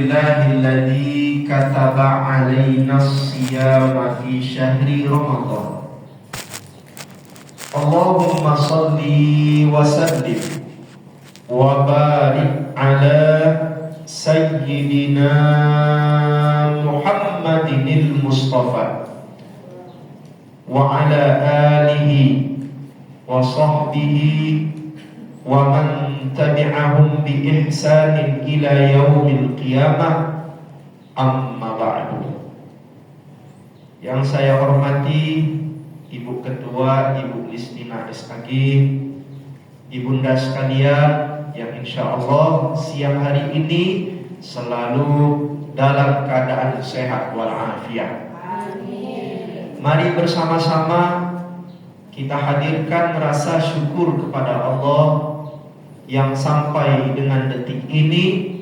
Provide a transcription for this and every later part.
Alhamdulillahilladzi kataba alaina as-siyama fi syahri Ramadan. Allahumma salli wa sallim wa barik ala sayyidina Muhammadinil Mustafa wa ala alihi wa sahbihi wa man tabi'ahum bi ihsanin ila yaumil qiyamah, amma ba'du. Yang saya hormati Ibu Ketua, Ibu Listina SAG, Ibunda sekalian yang insya Allah siang hari ini selalu dalam keadaan sehat walafiat. Mari bersama-sama kita hadirkan rasa syukur kepada Allah yang sampai dengan detik ini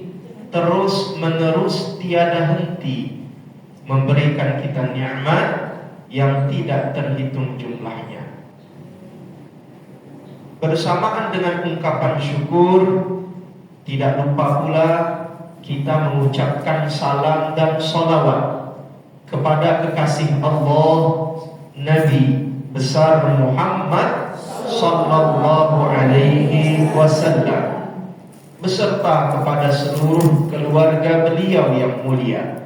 terus menerus tiada henti memberikan kita nikmat yang tidak terhitung jumlahnya. Bersamaan dengan ungkapan syukur, tidak lupa pula kita mengucapkan salam dan sholawat kepada kekasih Allah, Nabi besar Muhammad sallallahu alaihi wasallam, beserta kepada seluruh keluarga beliau yang mulia.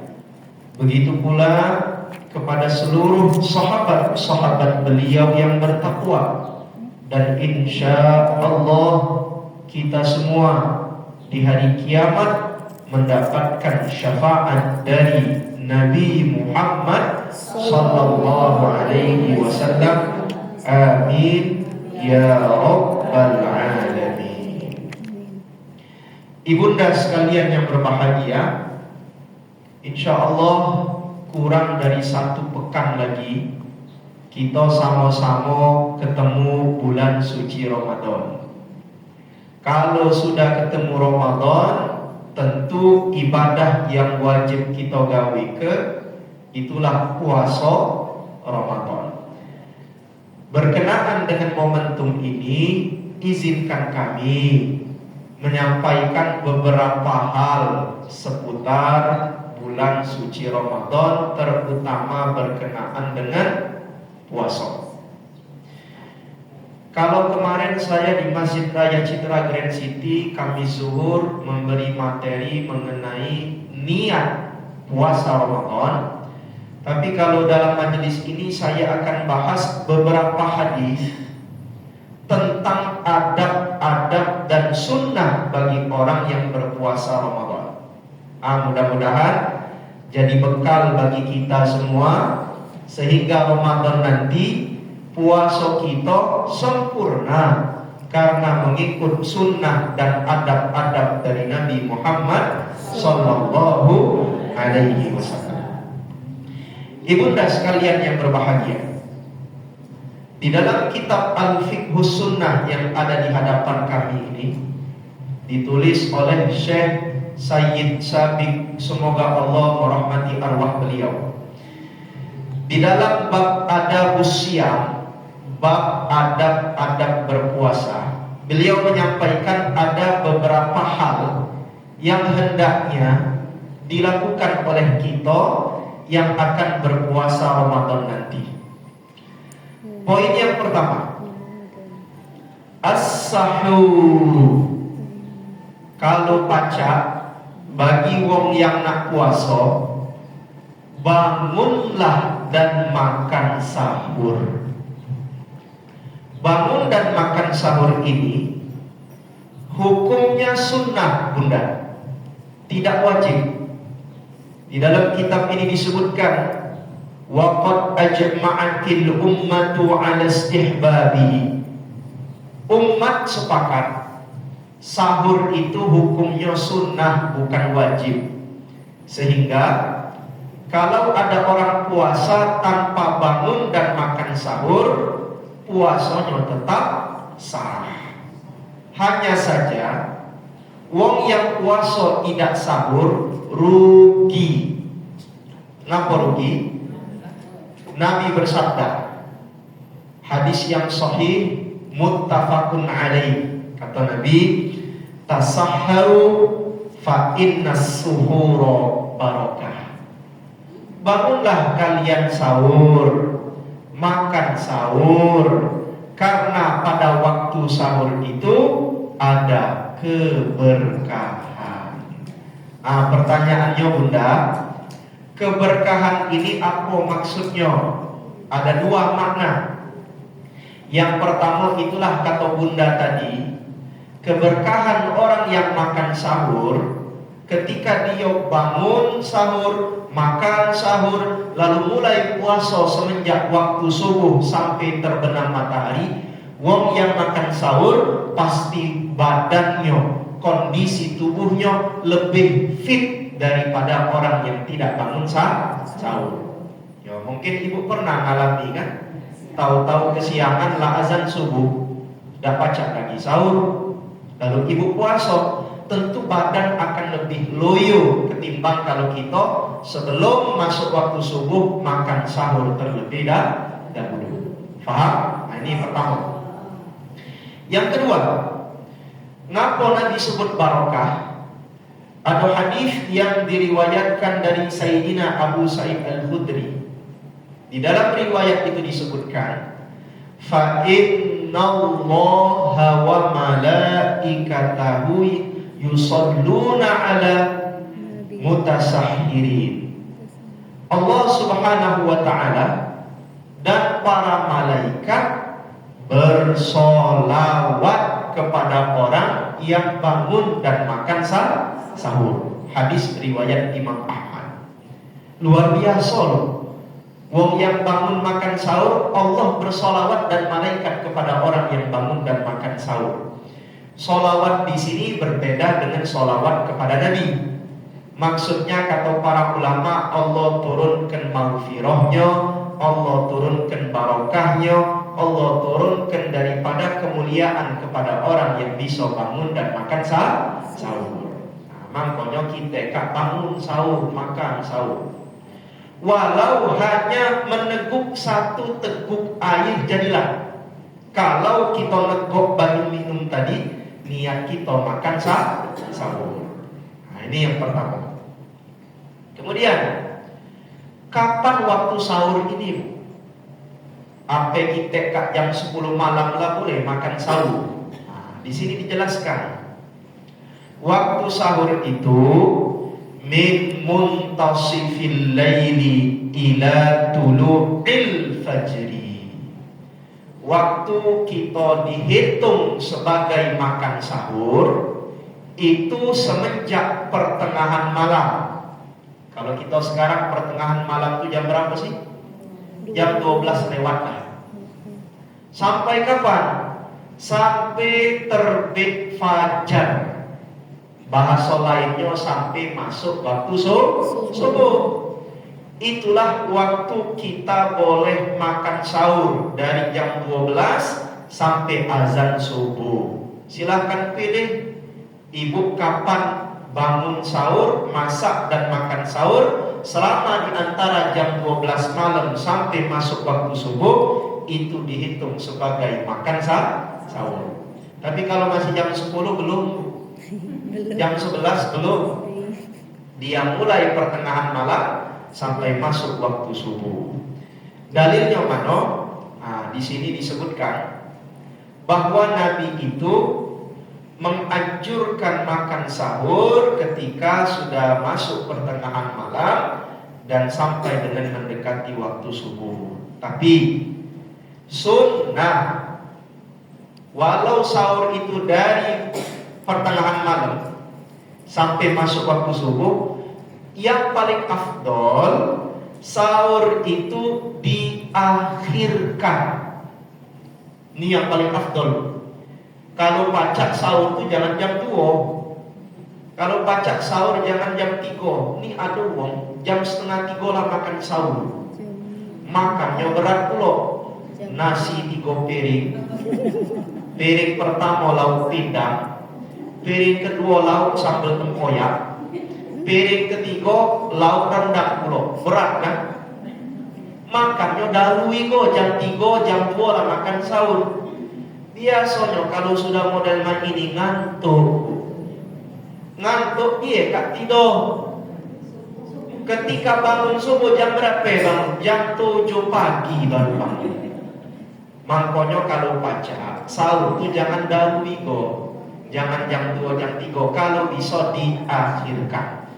Begitu pula kepada seluruh sahabat-sahabat beliau yang bertakwa. Dan insya Allah kita semua di hari kiamat mendapatkan syafaat dari Nabi Muhammad sallallahu alaihi wasallam. Amin ya rabbal alamin. Ibunda sekalian yang berbahagia, insya Allah kurang dari 1 pekan lagi kita sama-sama ketemu bulan suci Ramadan. Kalau sudah ketemu Ramadan, tentu ibadah yang wajib kita gawe itulah puasa Ramadan. Berkenaan dengan momentum ini, izinkan kami menyampaikan beberapa hal seputar bulan suci Ramadan, terutama berkenaan dengan puasa. Kalau kemarin saya di Masjid Raya Citra Grand City, kami zuhur memberi materi mengenai niat puasa Ramadan. Tapi kalau dalam majelis ini saya akan bahas beberapa hadis tentang adab-adab dan sunnah bagi orang yang berpuasa Ramadan. Mudah-mudahan jadi bekal bagi kita semua, sehingga Ramadan nanti puasa kita sempurna karena mengikut sunnah dan adab-adab dari Nabi Muhammad sallallahu alaihi wasallam. Ibunda sekalian yang berbahagia, di dalam kitab Al-Fiqhus Sunnah yang ada di hadapan kami ini ditulis oleh Syekh Sayyid Sabiq, semoga Allah merahmati arwah beliau. Di dalam bab adabus siyam, bab adab-adab berpuasa, beliau menyampaikan ada beberapa hal yang hendaknya dilakukan oleh kita yang akan berpuasa Ramadan nanti. Poin yang pertama, as-sahur. Kalau baca bagi wong yang nak puasa, bangunlah dan makan sahur. Bangun dan makan sahur ini hukumnya sunnah, bunda, tidak wajib. Di dalam kitab ini disebutkan waqad ajma'atil ummatu 'ala istihbabihi. Umat sepakat sahur itu hukumnya sunnah, bukan wajib. Sehingga kalau ada orang puasa tanpa bangun dan makan sahur, puasanya tetap sah. Hanya saja wong yang puasa tidak sahur rugi. Ngapa rugi? Nabi bersabda, hadis yang sahih muttafaqun alaih, kata Nabi, tasahharu fa innas suhura barakah. Bangunlah kalian sahur, makan sahur, karena pada waktu sahur itu ada keberkahan. Pertanyaannya Bunda, keberkahan ini apa maksudnya? Ada dua makna. Yang pertama itulah kata Bunda tadi, keberkahan orang yang makan sahur, ketika dia bangun sahur, makan sahur, lalu mulai puasa semenjak waktu subuh sampai terbenam matahari, wong yang makan sahur pasti badannya, kondisi tubuhnya lebih fit daripada orang yang tidak bangun sahur. Ya, mungkin ibu pernah ngalami kan? Tahu-tahu kesiangan lah azan subuh, dah pacak lagi sahur, lalu ibu puasa, tentu badan akan lebih loyo ketimbang kalau kita sebelum masuk waktu subuh makan sahur terlebih dahulu. Faham? Nah, ini pertama. Yang kedua, ngapa Nabi sebut barakah? Ada hadis yang diriwayatkan dari Sayyidina Abu Sa'id Al-Khudri. Di dalam riwayat itu disebutkan, fa innallaha wa malaikatahu yusalluna ala mutasahhirin. Allah Subhanahu wa ta'ala dan para malaikat bersolawat kepada orang yang bangun dan makan sahur. Hadis riwayat Imam Ahmad. Luar biasa loh. Wong yang bangun makan sahur, Allah bersolawat dan malaikat kepada orang yang bangun dan makan sahur. Solawat di sini berbeda dengan solawat kepada Nabi. Maksudnya kata para ulama, Allah turunkan maghfirahnya, Allah turunkan barakahnya, Allah turunkan daripada kemuliaan kepada orang yang bisa bangun dan makan sahur. Makanya kita kak bangun sahur, makan sahur. Walau hanya meneguk satu teguk air jadilah. Kalau kita neguk baru minum tadi, niat kita makan sahur. Nah, ini yang pertama. Kemudian, kapan waktu sahur ini? Apa kita kat jam 10 malam lah boleh makan sahur? Nah, di sini dijelaskan. Waktu sahur itu min muntasifil laili ila tulu'il fajri. Waktu kita dihitung sebagai makan sahur itu semenjak pertengahan malam. Kalau kita sekarang pertengahan malam itu jam berapa sih? Jam 12 lewat lah. Sampai kapan? Sampai terbit fajar. Bahasa lainnya sampai masuk waktu subuh. Itulah waktu kita boleh makan sahur dari jam 12 sampai azan subuh. Silahkan pilih ibu kapan bangun sahur, masak dan makan sahur. Selama di antara jam 12 malam sampai masuk waktu subuh, itu dihitung sebagai makan sahur. Tapi kalau masih jam 10 belum, jam 11 belum, dia mulai pertengahan malam sampai masuk waktu subuh. Dalilnya mana? Nah, di sini disebutkan bahwa Nabi itu menganjurkan makan sahur ketika sudah masuk pertengahan malam dan sampai dengan mendekati waktu subuh. Tapi sunnah, walau sahur itu dari pertengahan malam sampai masuk waktu subuh, yang paling afdol sahur itu diakhirkan. Ini yang paling afdol. Kalau pacak sahur itu jangan jam 2. Kalau pacak sahur jangan jam 3. Ini ada wong jam setengah 3 lah makan sahur. Makannya berat pula. Nasi 3 piring. Piring pertama lauk pindang, piring kedua lauk sambal tempoyak, piring ketiga lauk rendang pula. Berat kan? Makannya dahului kok jam 3, jam 2 lah makan sahur. Biasanya kalau sudah model ini ngantuk ngantuk dia kak tidur. Ketika bangun subuh jam berapa bang? Jam 7 pagi baru bangun. Makanya kalau baca sahur itu jangan dahului kok. Jangan jam 2, jam 3. Kalau bisa diakhirkan.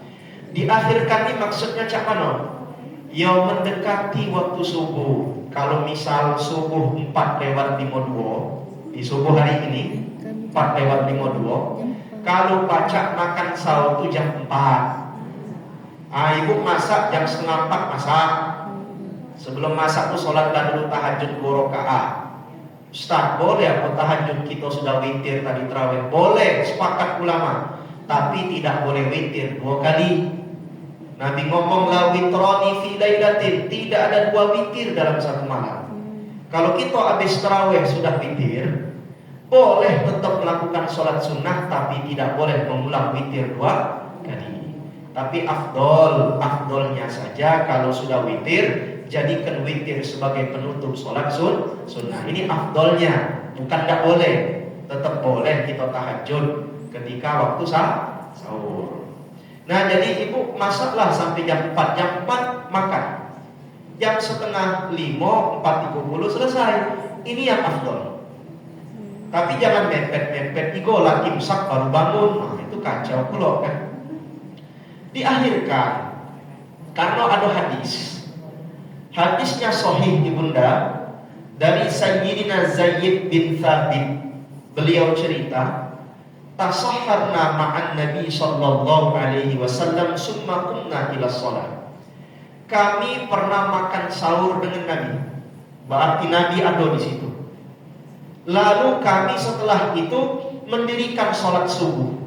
Diakhirkan ini maksudnya cak mana? Ya mendekati waktu subuh. Kalau misal subuh 4:52 di subuh hari ini 4:52. Kalau baca makan sahur itu jam 4. Ibu masak jam 3:30 masak. Sebelum masak tuh sholat dulu tahajud 2 rakaat. Ustaz, boleh apa tahajud kita sudah witir tadi tarawih? Boleh, sepakat ulama. Tapi tidak boleh witir 2 kali. Nabi ngomong la witrani fi lailatin, tidak ada 2 witir dalam satu malam. Kalau kita habis tarawih sudah witir, boleh tetap melakukan sholat sunnah, tapi tidak boleh mengulang witir 2 kali. Tapi afdolnya saja kalau sudah witir, jadikan witir sebagai penutup sholat sunnah. Ini afdolnya, bukan tidak boleh. Tetap boleh kita tahajud ketika waktu sahur. Nah jadi ibu masaklah sampai jam 4. Jam 4 makan. Jam 4:30, 4:30 selesai. Ini yang afdol. Tapi jangan mepet-mepet. Igo lagi imsak baru bangun. Nah, itu kacau pula kan. Diakhirkan karena ada hadisnya sahih ibunda dari Sayyidina Zaid bin Thabit. Beliau cerita, tasahharna ma'an Nabi sallallahu alaihi wasallam summa qumna ila shalah. Kami pernah makan sahur dengan Nabi. Berarti Nabi ada di situ. Lalu kami setelah itu mendirikan sholat subuh.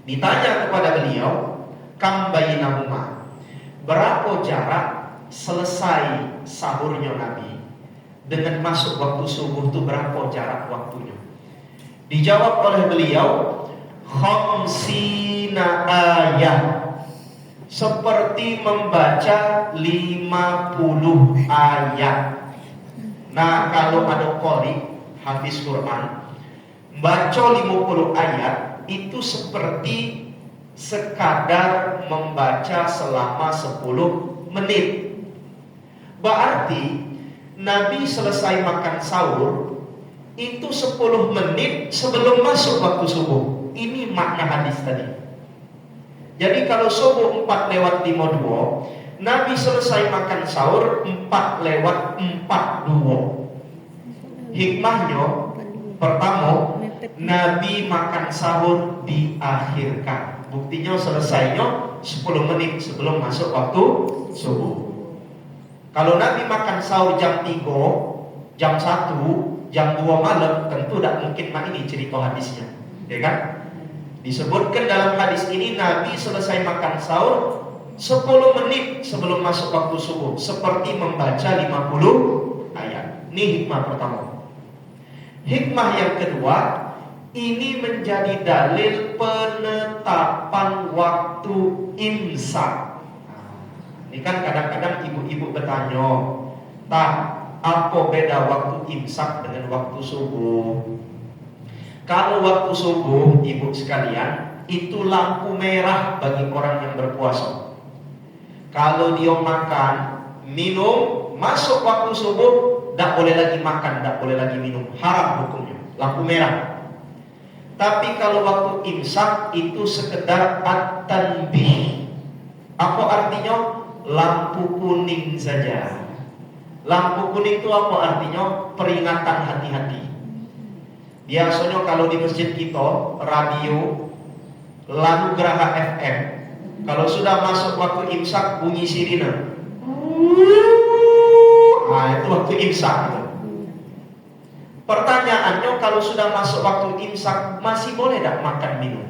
Ditanya kepada beliau, kam bainahuma, berapa jarak selesai sahurnya Nabi dengan masuk waktu subuh itu berapa jarak waktunya? Dijawab oleh beliau, khamsina ayat, seperti membaca 50 ayat. Nah kalau ada qori hafiz Quran baca 50 ayat itu seperti sekadar membaca selama 10 menit. Berarti Nabi selesai makan sahur itu 10 menit sebelum masuk waktu subuh. Ini makna hadis tadi. Jadi kalau subuh 4:52, Nabi selesai makan sahur 4:42. Hikmahnya pertama, Nabi makan sahur diakhirkan. Buktinya selesainya 10 menit sebelum masuk waktu subuh. Kalau Nabi makan sahur jam 3, jam 1, jam 2 malam, tentu tidak mungkin ini cerita hadisnya, ya kan? Disebutkan dalam hadis ini Nabi selesai makan sahur 10 menit sebelum masuk waktu subuh, seperti membaca 50 ayat. Ini hikmah pertama. Hikmah yang kedua, ini menjadi dalil penetapan waktu imsak. Ini kan kadang-kadang ibu-ibu bertanya, tak, apa beda waktu imsak dengan waktu subuh? Kalau waktu subuh, ibu sekalian, itu lampu merah bagi orang yang berpuasa. Kalau dia makan, minum, masuk waktu subuh, tidak boleh lagi makan, tidak boleh lagi minum. Haram hukumnya, lampu merah. Tapi kalau waktu imsak itu sekedar at-tanbih. Apa artinya? Lampu kuning saja. Lampu kuning itu apa artinya? Peringatan hati-hati. Biasanya kalau di masjid kita, radio, lalu Geraha FM, kalau sudah masuk waktu imsak bunyi sirine. Nah itu waktu imsak. Pertanyaannya, kalau sudah masuk waktu imsak, masih boleh tidak makan minum?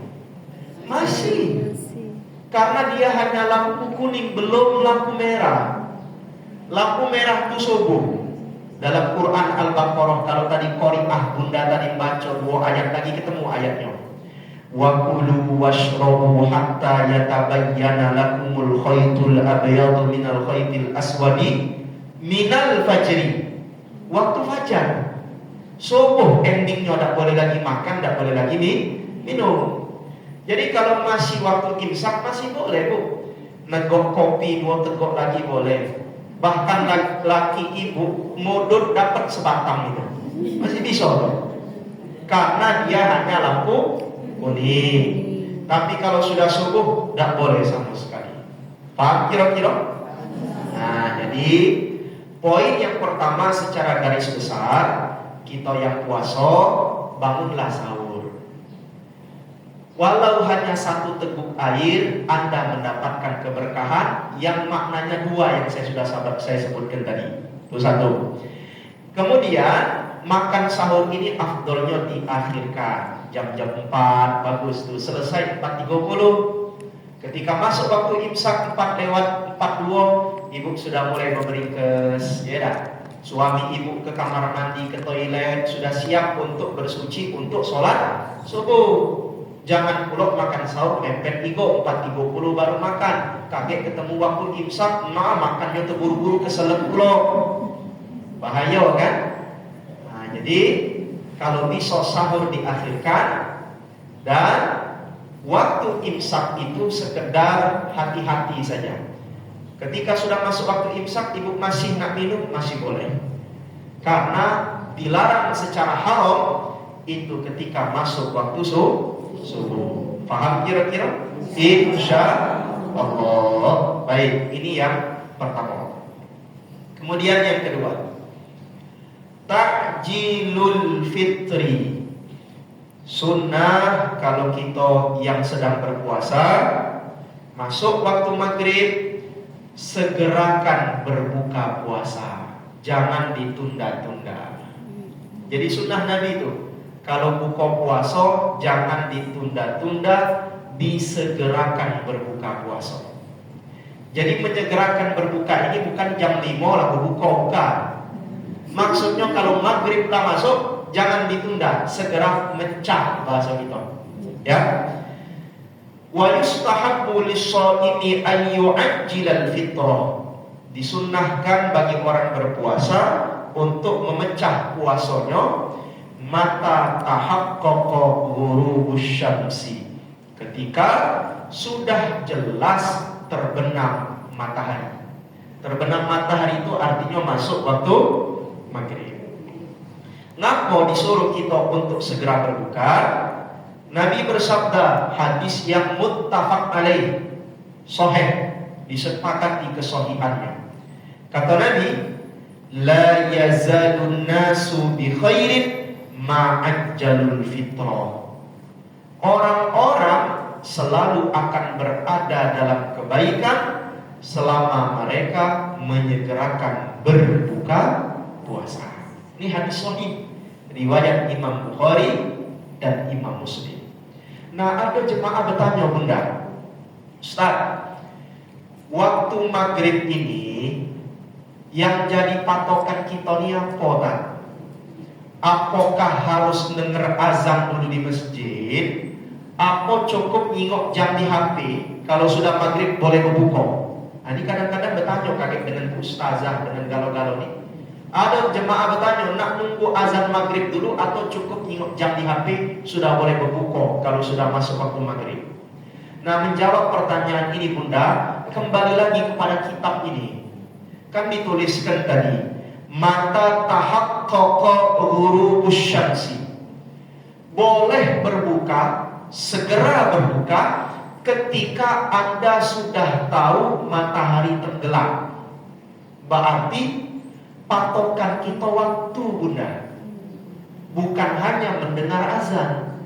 Masih. Karena dia hanya lampu kuning, belum lampu merah. Lampu merah itu subuh. Dalam Quran Al-Baqarah, kalau tadi Qori'ah bunda tadi baca 2 ayat lagi ketemu ayatnya. Wa kulu washrabu hatta yatabayyana lakumul khaytul abyadu minal khaytil aswadi minal fajri. Waktu fajar. Subuh endingnya tidak boleh lagi makan, tidak boleh lagi minum. Jadi kalau masih waktu imsak masih boleh Bu. Negok kopi 2 tegok lagi boleh. Bahkan laki ibu modut dapat sebatang itu masih bisa loh. Karena dia hanya lampu kuning. Tapi kalau sudah subuh tidak boleh sama sekali. Paham kira-kira? Nah, jadi poin yang pertama secara garis besar, kita yang puasa bangunlah sahur. Walau hanya 1 teguk air, Anda mendapatkan keberkahan yang maknanya 2 yang saya sebutkan tadi. Itu 1. Kemudian makan sahur ini afdolnya diakhirkan jam-jam 4, bagus tuh, selesai 4.30. Ketika masuk waktu imsak 4:42, ibu sudah mulai memberi kes, ya dah. Suami ibu ke kamar mandi, ke toilet, sudah siap untuk bersuci untuk sholat subuh. Jangan pula makan sahur mepet igo 4.30 baru makan. Kaget ketemu waktu imsak, makannya terburu-buru keselep pula. Bahaya kan? Nah, jadi kalau bisa sahur diakhirkan dan waktu imsak itu sekedar hati-hati saja. Ketika sudah masuk waktu imsak, ibu masih nak minum, masih boleh. Karena dilarang secara haram itu ketika masuk waktu subuh. Paham kira-kira? Insya Allah. Baik, ini yang pertama. Kemudian yang kedua, takjilul fitri. Sunnah kalau kita yang sedang berpuasa, masuk waktu maghrib, segerakan berbuka puasa. Jangan ditunda-tunda. Jadi sunnah Nabi itu, kalau buka puasa jangan ditunda-tunda, disegerakan berbuka puasa. Jadi menyegerakan berbuka ini bukan jam 5 lalu buka, bukan. Maksudnya kalau maghrib telah masuk, jangan ditunda, segera mecah bahasa kita. Ya. Wa yustahabbu lis-shaimi an yu'ajjilal fitrah. Disunnahkan bagi orang berpuasa untuk memecah puasanya mata tahaqqaqa ghurubus syamsi. Ketika sudah jelas terbenam matahari. Terbenam matahari itu artinya masuk waktu maghrib. Ngapa disuruh kita untuk segera berbuka? Nabi bersabda, hadis yang muttafaq alaih, sahih, disepakati kesahihannya. Kata Nabi, la yazalun nasu bi khairin ma'ajjalul fitrah. Orang-orang selalu akan berada dalam kebaikan selama mereka menyegerakan berbuka puasa. Ini hadis sahih riwayat Imam Bukhari dan Imam Muslim. Nah, ada jemaah bertanya, Bunda, Ustaz, waktu maghrib ini yang jadi patokan kita ni apa tak? Apakah harus dengar azan dulu di masjid? Apa cukup ngingok jam di HP? Kalau sudah maghrib boleh berbuka? Nah, ini kadang-kadang bertanya kaget dengan ustazah, dengan galau-galau ni. Ada jemaah bertanya, nak nunggu azan maghrib dulu atau cukup ngingok jam di HP sudah boleh berbuka kalau sudah masuk waktu maghrib? Nah, menjawab pertanyaan ini Bunda, kembali lagi kepada kitab ini. Kan dituliskan tadi, mata tahaqqaqa ghurubus syamsi. Boleh berbuka, segera berbuka ketika Anda sudah tahu matahari tenggelam. Berarti patokan kita waktu, Bunda, bukan hanya mendengar azan.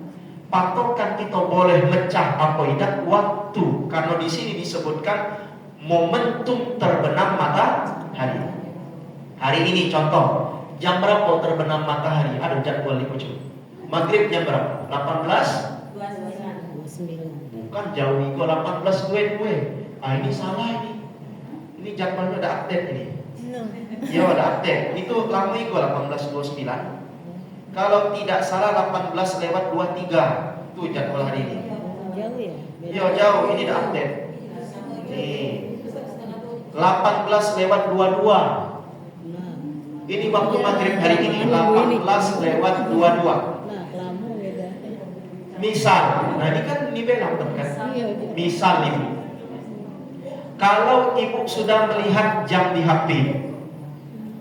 Patokan kita boleh mecah apa tidak waktu, karena di sini disebutkan momentum terbenam matahari. Hari ini contoh, jam berapa terbenam matahari? Ada jadwal di ujung. Maghrib jam berapa? 18:29. Bukan jauh itu 18:22. Ini salah ini. Ini jadwalnya ada update ini. Ya ada update. Itu lama itu 18:29. Kalau tidak salah 18:23. Itu jadwal hari ini. Jauh ya? Ya jauh, ini ada update. Nih. 18:22. Ini waktu maghrib hari ini 18:22. Nah, lama beda. Misal, nah ini kan dibilang kan? Misal ibu, kalau ibu sudah melihat jam di HP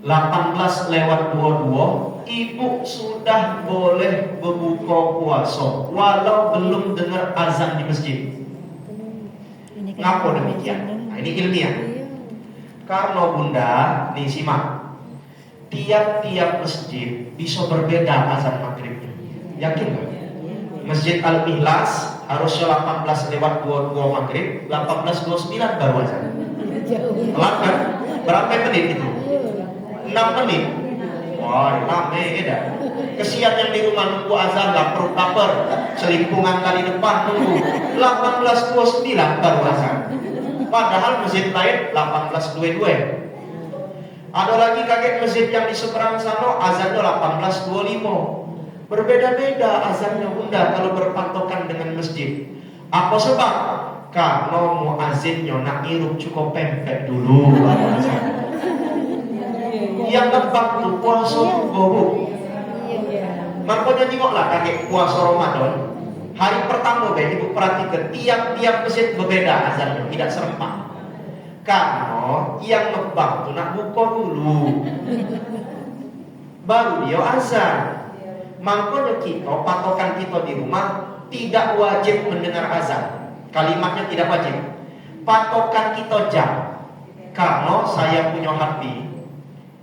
18:22, ibu sudah boleh berbuka puasa walau belum dengar azan di masjid. Ngapa demikian? Nah, ini ilmiah. Karena bunda, nih simak, tiap-tiap masjid bisa berbeda azan maghribnya. Yakin nggak? Masjid Al-Ikhlas harusnya 18:22 maghrib, 18:29 baru azan. Telat kan? Berapa menit itu? 6 menit. Wah, lama ya. Kesian yang di rumah nunggu azan, gak perlu kaper, selingkungan kali depan nunggu 18:29 baru azan. Padahal masjid lain 18:22. Ada lagi kaget masjid yang di seberang sana azannya 18:25. Berbeda-beda azannya bunda kalau berpatokan dengan masjid. Apa sebab? Kalau muazzinnya nak irup cukup pempek dulu. Yang nebak tuh puasa gobu. Makanya tengoklah kakek puasa Ramadan. Hari pertama deh ibu perhatikan tiap-tiap masjid berbeda azannya, tidak serempak. Karena yang nebak tuh nak buka dulu, baru dia azan. Makanya kita, patokan kita di rumah tidak wajib mendengar azan. Kalimatnya tidak wajib. Patokan kita jam. Karena saya punya HP,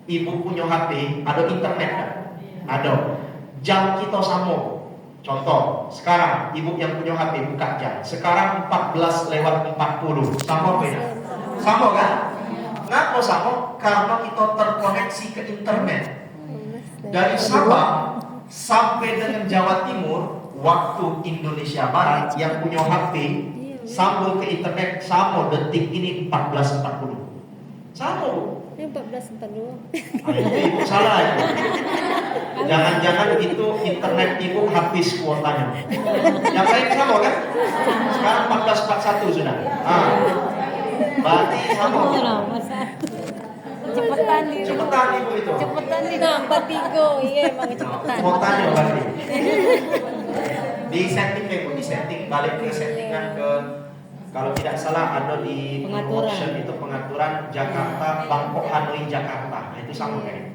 ibu punya HP, ada internet kan? Ada. Jam kita sama. Contoh, sekarang ibu yang punya HP buka jam. Sekarang 14:40. Sama beda? Sama kan? Kenapa sama? Karena kita terkoneksi ke internet. Dari Sabah sampai dengan Jawa Timur, waktu Indonesia Barat, yang punya HP sambung ke internet sama detik ini 14:40. Sama bu. 14:42. Ibu salah ya. Jangan-jangan itu internet ibu habis kuotanya. Yang lain sama kan? Sekarang 14:41 sudah. Berarti sama. Cepetan ibu itu. Cepetan nih. Nah, 43. Iya, emang cepetan. Kuotanya berarti. Di setting ibu, di setting balik ke settingan ke, kalau tidak salah ada di option itu pengaturan Jakarta, Bangkok, Hanoi, Jakarta. Nah, itu sama kayak.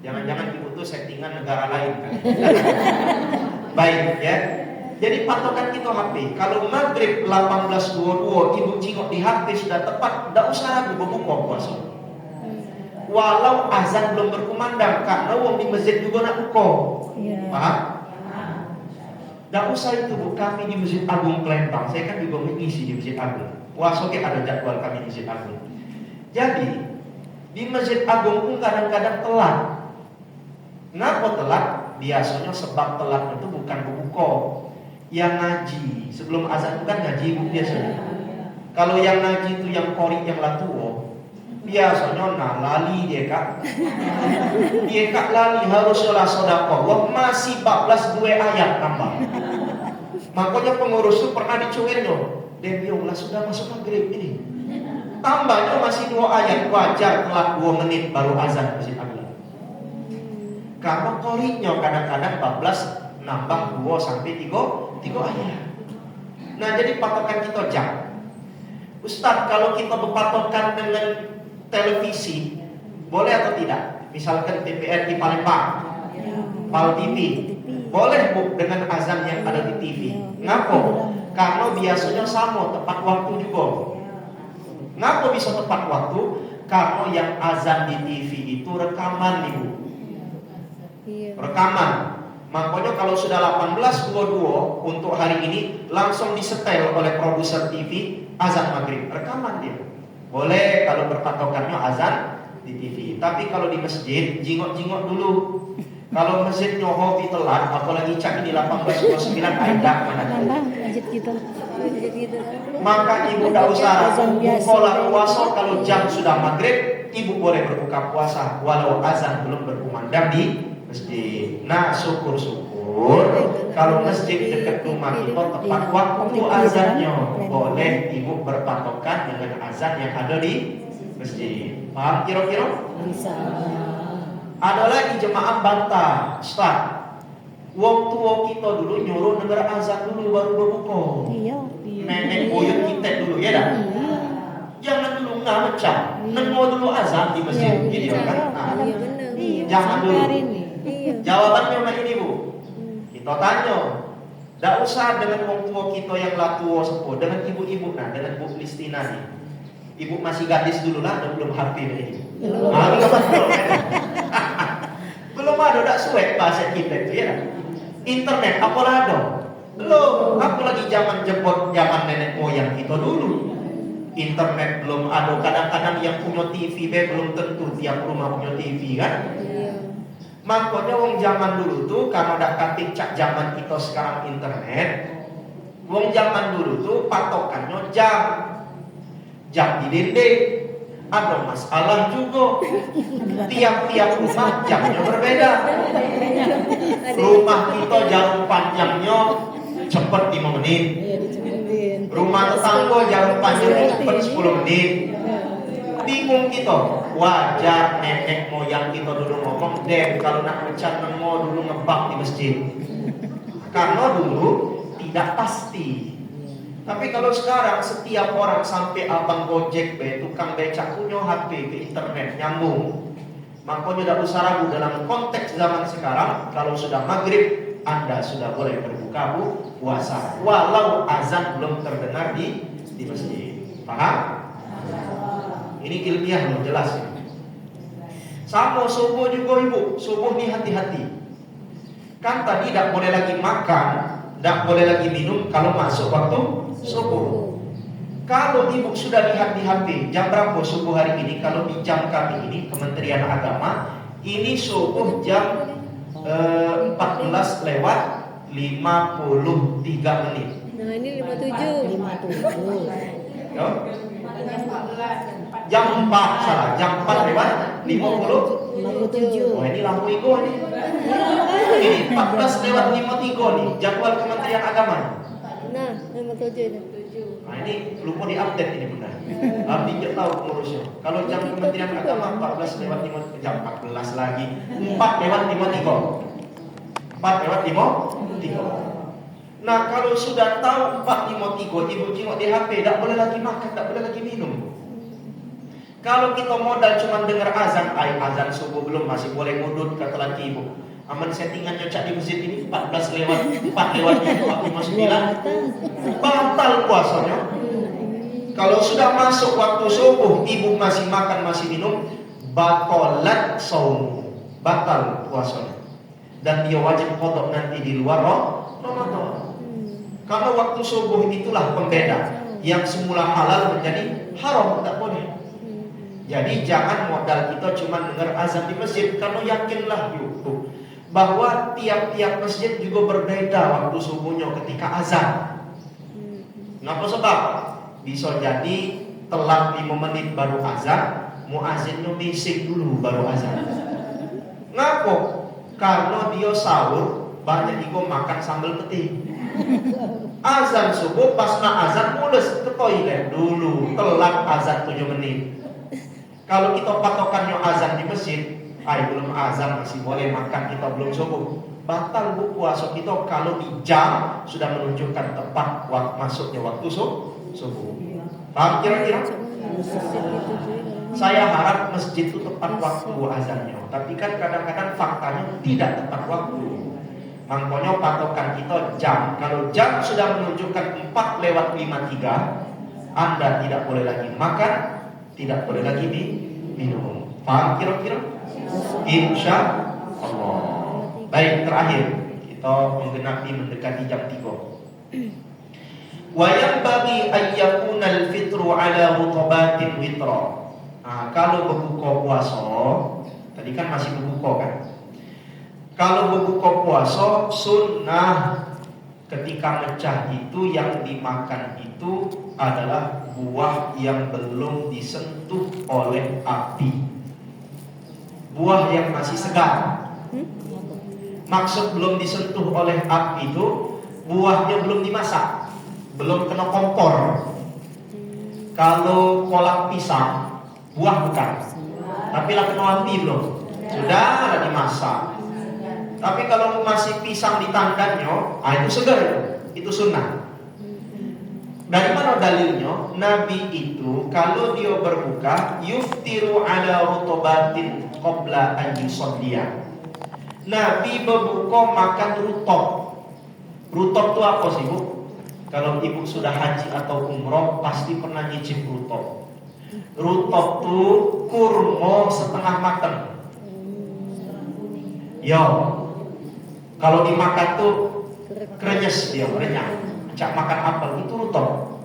Jangan-jangan ibu tuh settingan negara lain kan. Baik ya. Jadi patokan kita HP. Kalau maghrib 18:22 ibu cingok di HP sudah tepat, tidak usah ragu berbuka puasa. Walau azan belum berkumandang, karena wong di masjid juga nak buka. Paham? Tidak usah itu bu, kami di Masjid Agung Palembang, saya kan juga mengisi di Masjid Agung. Puasa ada jadwal kami di Masjid Agung. Jadi di Masjid Agung pun kadang-kadang telat. Kenapa telat? Biasanya sebab telat itu bukan berbuka, yang ngaji sebelum azan itu kan ngaji bu biasanya. Kalau yang ngaji itu yang kori yang latuo, biasanya lali dia kak lali harusnya sedekah. Wah masih 14 2 ayat tambah. Makanya pengurus itu pernah dicuilnya, Demionglah sudah masuk maghrib ini. Tambahnya masih 2 ayat, wajar telat 2 menit baru azan masjid Agung. Karena korinya kadang-kadang 14 nambah 2 sampai 3 ayat. Nah jadi patokan kita jam. Ustaz, kalau kita berpatokan dengan televisi, boleh atau tidak? Misalkan TVRI Palembang, Pal TV, boleh bu dengan azan yang ada di TV. Ngapa? Karena biasanya sama tepat waktu juga. Ngapa bisa tepat waktu? Karena yang azan di TV itu rekaman ibu. Rekaman. Makanya kalau sudah 18:22 untuk hari ini langsung disetel oleh produser TV azan maghrib, rekaman dia. Boleh kalau berpatokannya azan di TV. Tapi kalau di masjid jingok-jingok dulu. Kalau masjidnya hobi telat, apalagi cak ini 18:29 ada mana? Masjid kita. Maka ibu tidak usah pola puasa kalau jam sudah maghrib, ibu boleh berbuka puasa walau azan belum berkumandang di masjid. Nah syukur-syukur kalau masjid dekat rumah kita tepat waktu azannya, boleh ibu berpatokan dengan azan yang ada di masjid. Paham kira-kira? Bisa. Ada lagi jemaah bantah, Ustaz, Wong tua kita dulu nyuruh negara azan dulu baru berbuka. Iya. Nenek buyut kita dulu ya dah. Jangan dulu nggak mecah. Nengok dulu azan di masjid gitu kan. Nah, Iya benar. jangan dulu. Iya. Jawabannya sama ini Bu. Kita tanya. Tidak usah dengan wong tua kita yang lah tua sepuh, dengan ibu-ibu nah, dengan Bu Kristina nih. Ibu masih gadis dulu lah, dan belum HP ini. Belum ada, tak suek bahasa kita itu ya. Internet apalah ada? Belum. Aku lagi zaman jebot zaman nenek moyang kita dulu. Internet belum ada. Kadang-kadang yang punya TV belum tentu tiap rumah punya TV kan. Makanya wong zaman dulu tuh karena dak katik cak zaman kita sekarang internet. Wong zaman dulu tuh patokannya jam di dinding. Ada masalah juga. Tiap-tiap rumah jamnya berbeda. Rumah kita jarum panjangnya cepat 5 menit. Rumah tetangga jarum panjangnya cepat 10 menit. Bingung kita. Wajar nenek moyang kita dulu ngomong, "Dek, kalau nak mencat nemo dulu ngebak di masjid." Karena dulu tidak pasti. Tapi kalau sekarang setiap orang sampai abang Gojek tukang becak punya HP ke internet nyambung. Makanya tidak usah ragu dalam konteks zaman sekarang. Kalau sudah maghrib Anda sudah boleh berbuka puasa walau azan belum terdengar di masjid. Paham? Ini ilmiah loh, jelas ya. Sama subuh juga ibu, subuh nih hati-hati. Kan tadi tidak boleh lagi makan, tidak boleh lagi minum kalau masuk waktu subuh. Kalau ibu sudah lihat di HP jam berapa subuh hari ini, kalau di jam kami ini Kementerian Agama, ini subuh jam 14 lewat 53 menit. Nah ini 57. Yo? Jam 4 salah, jam 4 lewat 57. Oh ini lampu ego nih. Ini 14 lewat 53 nih, jadwal Kementerian Agama. Nah, 57 itu. Nah ini lupa diupdate ini benar. Harus dia tahu pengurusnya. Kalau jam Kementerian Agama 14 lewat 5 jam 14 lagi 4 lewat 53. 4 lewat 53. Nah kalau sudah tahu 453, ibu tengok di HP, tak boleh lagi makan, tak boleh lagi minum. Kalau kita modal cuma dengar azan, azan subuh belum, masih boleh ngudut, kata laki ibu. Aman settingan cocok di masjid ini 14 lewat 4 lewat 4:59 batal puasanya. Kalau sudah masuk waktu subuh ibu masih makan masih minum, batalat saum, batal puasanya. Dan dia wajib qada nanti di luar Ramadan. Karena waktu subuh itulah pembeda yang semula halal menjadi haram, tak boleh. Jadi jangan modal kita cuma dengar azan di masjid, karena yakinlah yuk bahwa tiap-tiap masjid juga berbeda waktu subuhnya ketika azan. Kenapa sebab? Bisa jadi telat 5 menit baru azan, muazzinnya bising dulu baru azan. Ngapa? Karena dia sahur banyak juga makan sambal peti. Azan subuh pas nak azan mules ke toilet dulu, telat azan 7 menit. Kalau kita patokannya azan di masjid, belum azan masih boleh makan, kita belum subuh, batal puasa kita kalau di jam sudah menunjukkan tepat masuknya waktu subuh. Paham kira-kira? Saya harap masjid itu tepat waktu azannya, tapi kan kadang-kadang faktanya tidak tepat waktu. Makanya patokan kita jam. Kalau jam sudah menunjukkan 4 lewat 53, Anda tidak boleh lagi makan, tidak boleh lagi minum. Paham kira-kira? Insya Allah. Baik, terakhir kita mendekati jam 3. Wa yanbaghi an yakuna al-fitru ala rutabatin witra. Kalau berbuka puasa, tadi kan masih berbuka kan? Kalau berbuka puasa sunnah ketika mecah itu yang dimakan itu adalah buah yang belum disentuh oleh api. Buah yang masih segar. Maksud belum disentuh oleh api itu buahnya belum dimasak, belum kena kompor. Kalau kolak pisang, buah bukan, tapi lah kena api belum, sudah dimasak. Tapi kalau masih pisang di tangannya, itu segar, itu sunnah. Dari mana dalilnya? Nabi itu kalau dia berbuka yuftiru ala rutobatin qabla an yusalliya. Nabi berbuka makan rutop. Rutop itu apa sih, Bu? Kalau ibu sudah haji atau umroh pasti pernah nyicip rutop. Rutop itu kurma setengah matang. Yo, kalau dimakan tuh krenyes dia, renyah. Cak makan apel itu rutop.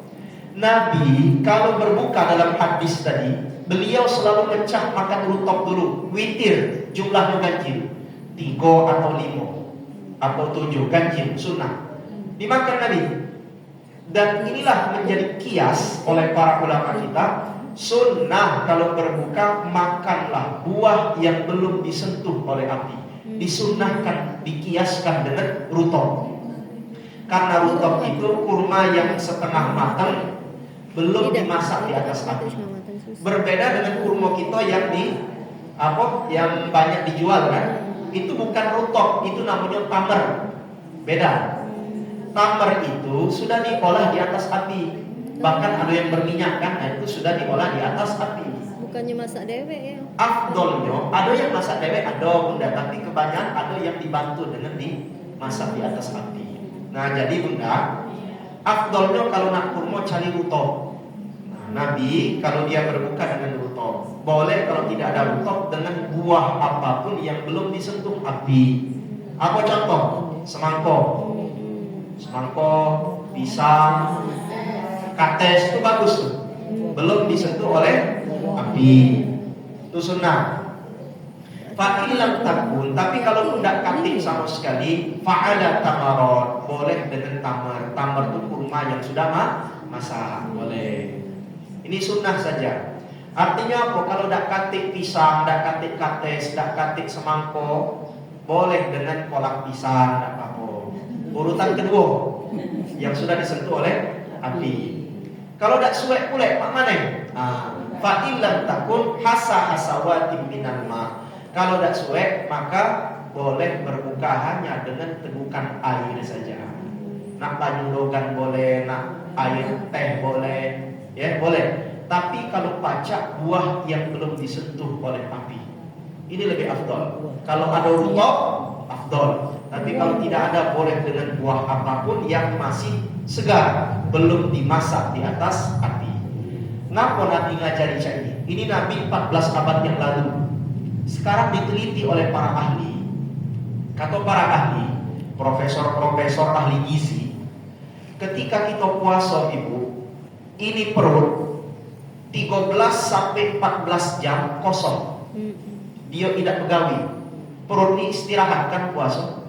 Nabi kalau berbuka dalam hadis tadi, beliau selalu mencah makan rutop dulu. Witir, jumlahnya ganjil 3 atau 5 atau 7 ganjil sunnah. Dimakan Nabi. Dan inilah menjadi kias oleh para ulama kita. Sunnah kalau berbuka makanlah buah yang belum disentuh oleh api. Disunnahkan, dikiaskan dengan rutop. Karena rutop itu kurma yang setengah matang, belum dimasak di atas api. Berbeda dengan kurma kita yang yang banyak dijual kan. Itu bukan rutop, itu namanya tamar. Beda. Tamar itu sudah diolah di atas api. Bahkan ada yang berminyak kan, itu sudah diolah di atas api. Bukannya masak dewek ya? Afdolnya, ada yang masak dewek, ada bunda, tapi kebanyakan ada yang dibantu dengan dimasak di atas api. Nah jadi bunda, afdolnya kalau nak kurma cari rutop. Nah, Nabi kalau dia berbuka dengan rutop, boleh kalau tidak ada rutop dengan buah apapun yang belum disentuh api. Apa contoh? Semangko, pisang, kates itu bagus tuh, belum disentuh oleh api. Itu sunnah. Fa'ilam takun, tapi kalau tidak katik sama sekali, fa'ala tamarot, boleh dengan tamar. Tamar itu kurma yang sudah masak, boleh. Ini sunnah saja. Artinya apa? Kalau tidak katik pisang, tidak katik kates, tidak katik semangko, boleh dengan kolak pisang, tidak apa-apa. Urutan kedua yang sudah disentuh oleh api. Kalau tidak suwek pulek, mak mana? Fa'ilam takun hasa-hasawatim minan ma. Kalau tidak suwek, maka boleh berbuka hanya dengan tegukan air saja. Nak banyudogan boleh, nak air teh boleh, ya boleh. Tapi kalau pacak buah yang belum disentuh oleh api, ini lebih afdol. Kalau ada rutop, afdol. Tapi kalau tidak ada, boleh dengan buah apapun yang masih segar, belum dimasak di atas api. Kenapa Nabi ngajari ini? Ini Nabi 14 abad yang lalu. Sekarang diteliti oleh para ahli. Kata para ahli, profesor-profesor ahli gizi, ketika kita puasa ibu, ini perut 13 sampai 14 jam kosong. Dia tidak begawi. Perut ini istirahat kan puasa.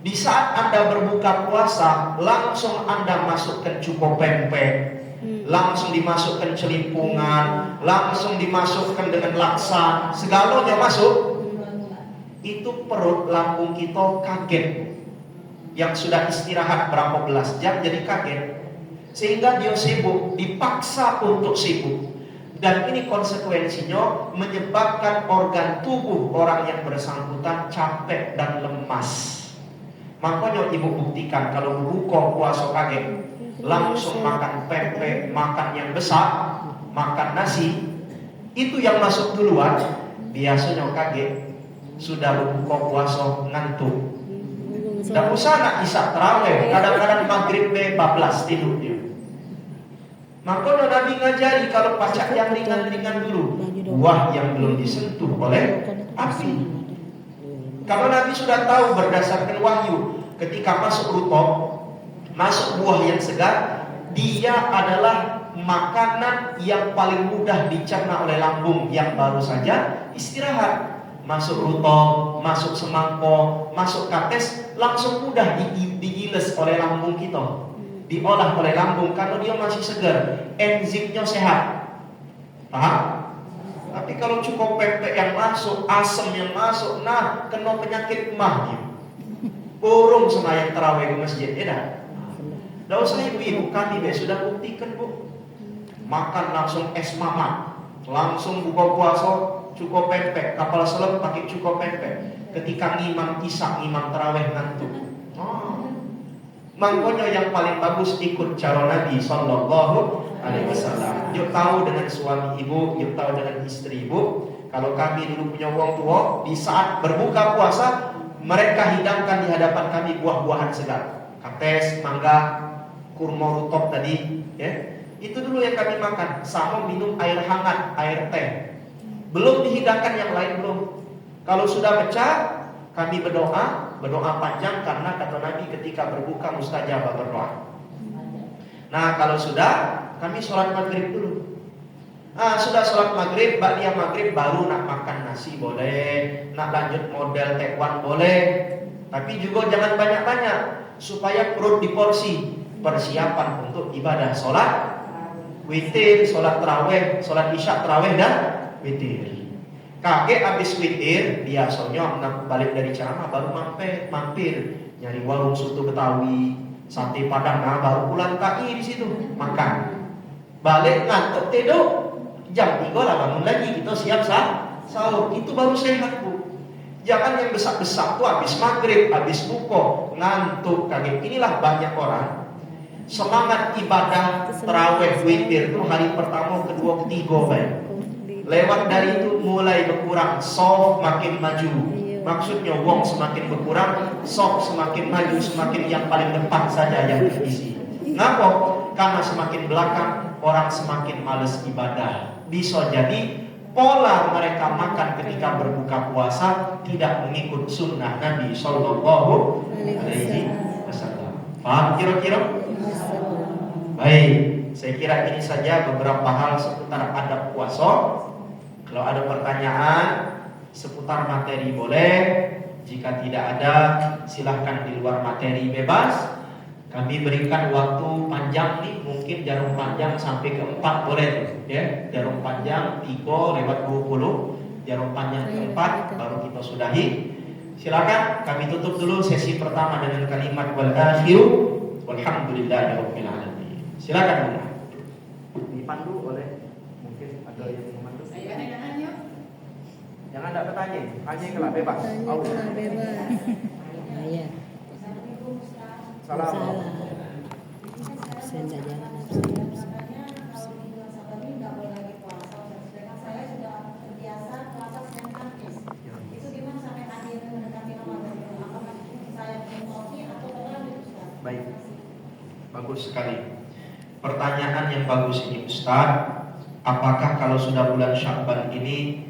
Di saat Anda berbuka puasa, langsung Anda masukkan cukup pempek, langsung dimasukkan celimpungan, langsung dimasukkan dengan laksa, segalanya masuk. Itu perut lambung kita kaget. Yang sudah istirahat berapa belas jam jadi kaget, sehingga dia sibuk, dipaksa untuk sibuk. Dan ini konsekuensinya menyebabkan organ tubuh orang yang bersangkutan capek dan lemas. Makanya ibu buktikan kalau buka puasa kaget, langsung makan pempek, makan yang besar, makan nasi, itu yang masuk duluan. Biasanya kaget, sudah berbuka puasa ngantuk. Tidak usah nak isak terawih, kadang-kadang maghrib bablas tidur dia. Makanya Nabi ngajari kalau pacak yang ringan-ringan dulu, buah yang belum disentuh oleh api. Kalau Nabi sudah tahu berdasarkan wahyu, ketika masuk rutop, masuk buah yang segar, dia adalah makanan yang paling mudah dicerna oleh lambung yang baru saja istirahat. Masuk rutop, masuk semangko, masuk kates, langsung mudah digiles oleh lambung kita, diolah oleh lambung karena dia masih segar, enzimnya sehat. Paham? Tapi kalau cukup pempek yang masuk, asam yang masuk, nah kena penyakit emah dia. Urung semayang tarawih di masjid, ya dah. Tidak usah ibu-ibu, kami sudah buktikan bu. Makan langsung es mamak, Langsung buka puasa cukup pempek, kapal selam pakai cukup pempek. Ketika ngimam isya, ngimam tarawih ngantuk. Makanya yang paling bagus ikut cara Nabi Sallallahu Alaihi Wasallam. Yuk tahu dengan suami ibu, yuk tahu dengan istri ibu. Kalau kami dulu punya orang tua, di saat berbuka puasa, mereka hidangkan di hadapan kami buah-buahan segar, kates, mangga, kurma rutop tadi, ya. Itu dulu yang kami makan. Sama minum air hangat, air teh. Belum dihidangkan yang lain belum. Kalau sudah pecah, kami berdoa panjang karena kata Nabi ketika berbuka mustajabah berdoa. Nah, kalau sudah, kami sholat maghrib dulu. Sudah sholat maghrib, ba'diyah maghrib baru nak makan nasi boleh, nak lanjut model tekwan boleh. Tapi juga jangan banyak-banyak supaya perut diporsi. Persiapan untuk ibadah sholat witir, sholat tarawih, sholat isya tarawih dan witir. Kakek habis witir, biasanya balik dari ceramah baru mampir nyari warung soto Betawi, sate Padang, baru pulang KI di situ makan. Balik ngantuk tidur, jam 3 lah bangun lagi, kita siap sahur. Itu baru sehat, Bu. Jangan yang besak-besak tuh habis maghrib, habis buka ngantuk kaget. Inilah banyak orang semangat ibadah tarawih witir tuh hari pertama, kedua, ketiga baik. Lewat dari itu mulai berkurang, soft makin maju. Maksudnya wong semakin berkurang, soft semakin maju, semakin yang paling depan saja yang terisi. Ngapa? Karena semakin belakang orang semakin males ibadah. Bisa jadi pola mereka makan ketika berbuka puasa tidak mengikut sunnah Nabi Sallallahu Alaihi Wasallam. Paham kira-kira? Baik, saya kira ini saja beberapa hal seputar adab puasa. Kalau ada pertanyaan seputar materi boleh. Jika tidak ada, silahkan di luar materi bebas. Kami berikan waktu panjang nih, mungkin jarum panjang sampai ke 4 boleh tuh, ya. Jarum panjang 3 lewat 20, jarum panjang ke 4 baru kita sudahi. Silakan kami tutup dulu sesi pertama dengan kalimat wal akhiru walhamdulillahirabbil alamin. Silakan. Dipandu oleh mungkin ada yang memandu. Jangan ada bertanya, hanya kelak bebas. Tanya bebas. Ya. Salam. Saya tidak jalan. Baik, bagus sekali. Pertanyaan yang bagus ini Ustaz. Apakah kalau sudah bulan Sya'ban ini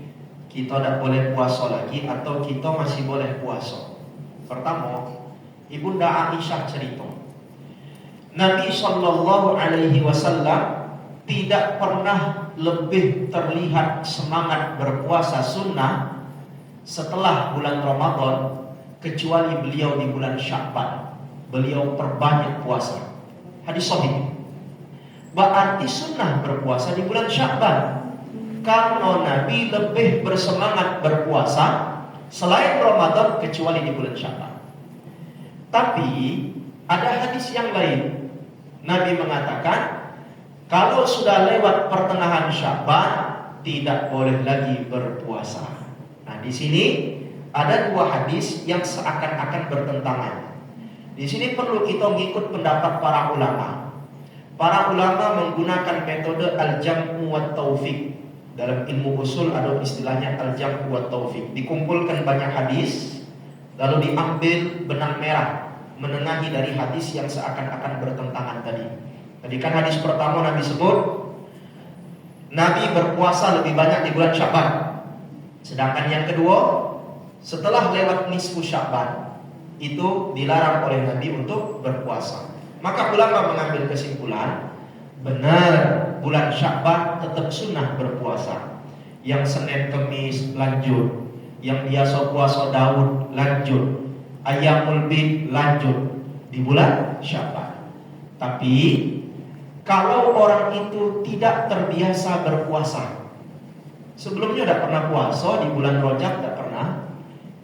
kita tidak boleh puasa lagi atau kita masih boleh puasa? Pertama, Ibunda Aisyah cerita, Nabi Sallallahu Alaihi Wasallam tidak pernah lebih terlihat semangat berpuasa sunnah setelah bulan Ramadan kecuali beliau di bulan Sya'ban. Beliau perbanyak puasa. Hadis sahih. Berarti sunnah berpuasa di bulan Sya'ban. Karena Nabi lebih bersemangat berpuasa selain Ramadan kecuali di bulan Sya'ban. Tapi ada hadis yang lain. Nabi mengatakan kalau sudah lewat pertengahan Sya'ban tidak boleh lagi berpuasa. Nah, di sini ada 2 hadis yang seakan-akan bertentangan. Di sini perlu kita mengikut pendapat para ulama. Para ulama menggunakan metode al-jam'u wa taufiq. Dalam ilmu usul ada istilahnya al-jam'u wa taufiq. Dikumpulkan banyak hadis lalu diambil benang merah menengahi dari hadis yang seakan-akan bertentangan tadi. Tadi kan hadis pertama Nabi sebut Nabi berpuasa lebih banyak di bulan Sya'ban. Sedangkan yang kedua, setelah lewat nisfu Sya'ban itu dilarang oleh Nabi untuk berpuasa. Maka ulama mengambil kesimpulan, benar bulan Sya'ban tetap sunnah berpuasa. Yang Senin Kemis lanjut, yang biasa puasa Daud lanjut, Ayyamul Bid lanjut di bulan Sya'ban. Tapi kalau orang itu tidak terbiasa berpuasa, sebelumnya tidak pernah puasa di bulan Rajab, tidak pernah.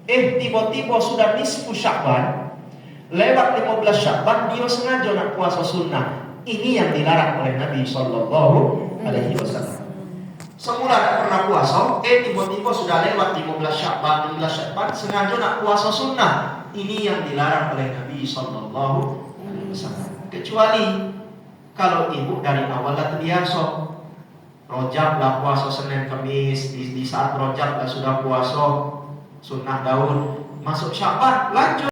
Tiba-tiba sudah nisfu Sya'ban, lewat 15 Sya'ban dia sengaja nak puasa sunnah. Ini yang dilarang oleh Nabi Sallallahu Alaihi Wasallam. Semula tak pernah puasa, tiba-tiba sudah lewat 15 Sya'ban, 16 Sya'ban, sengaja nak puasa sunnah. Ini yang dilarang oleh Nabi Sallallahu Alaihi Wasallam. Kecuali kalau ibu dari awal lah terbiasa. Rojab lah puasa Senin Kamis, di saat Rojab lah sudah puasa sunnah daun. Masuk Sya'ban lanjut.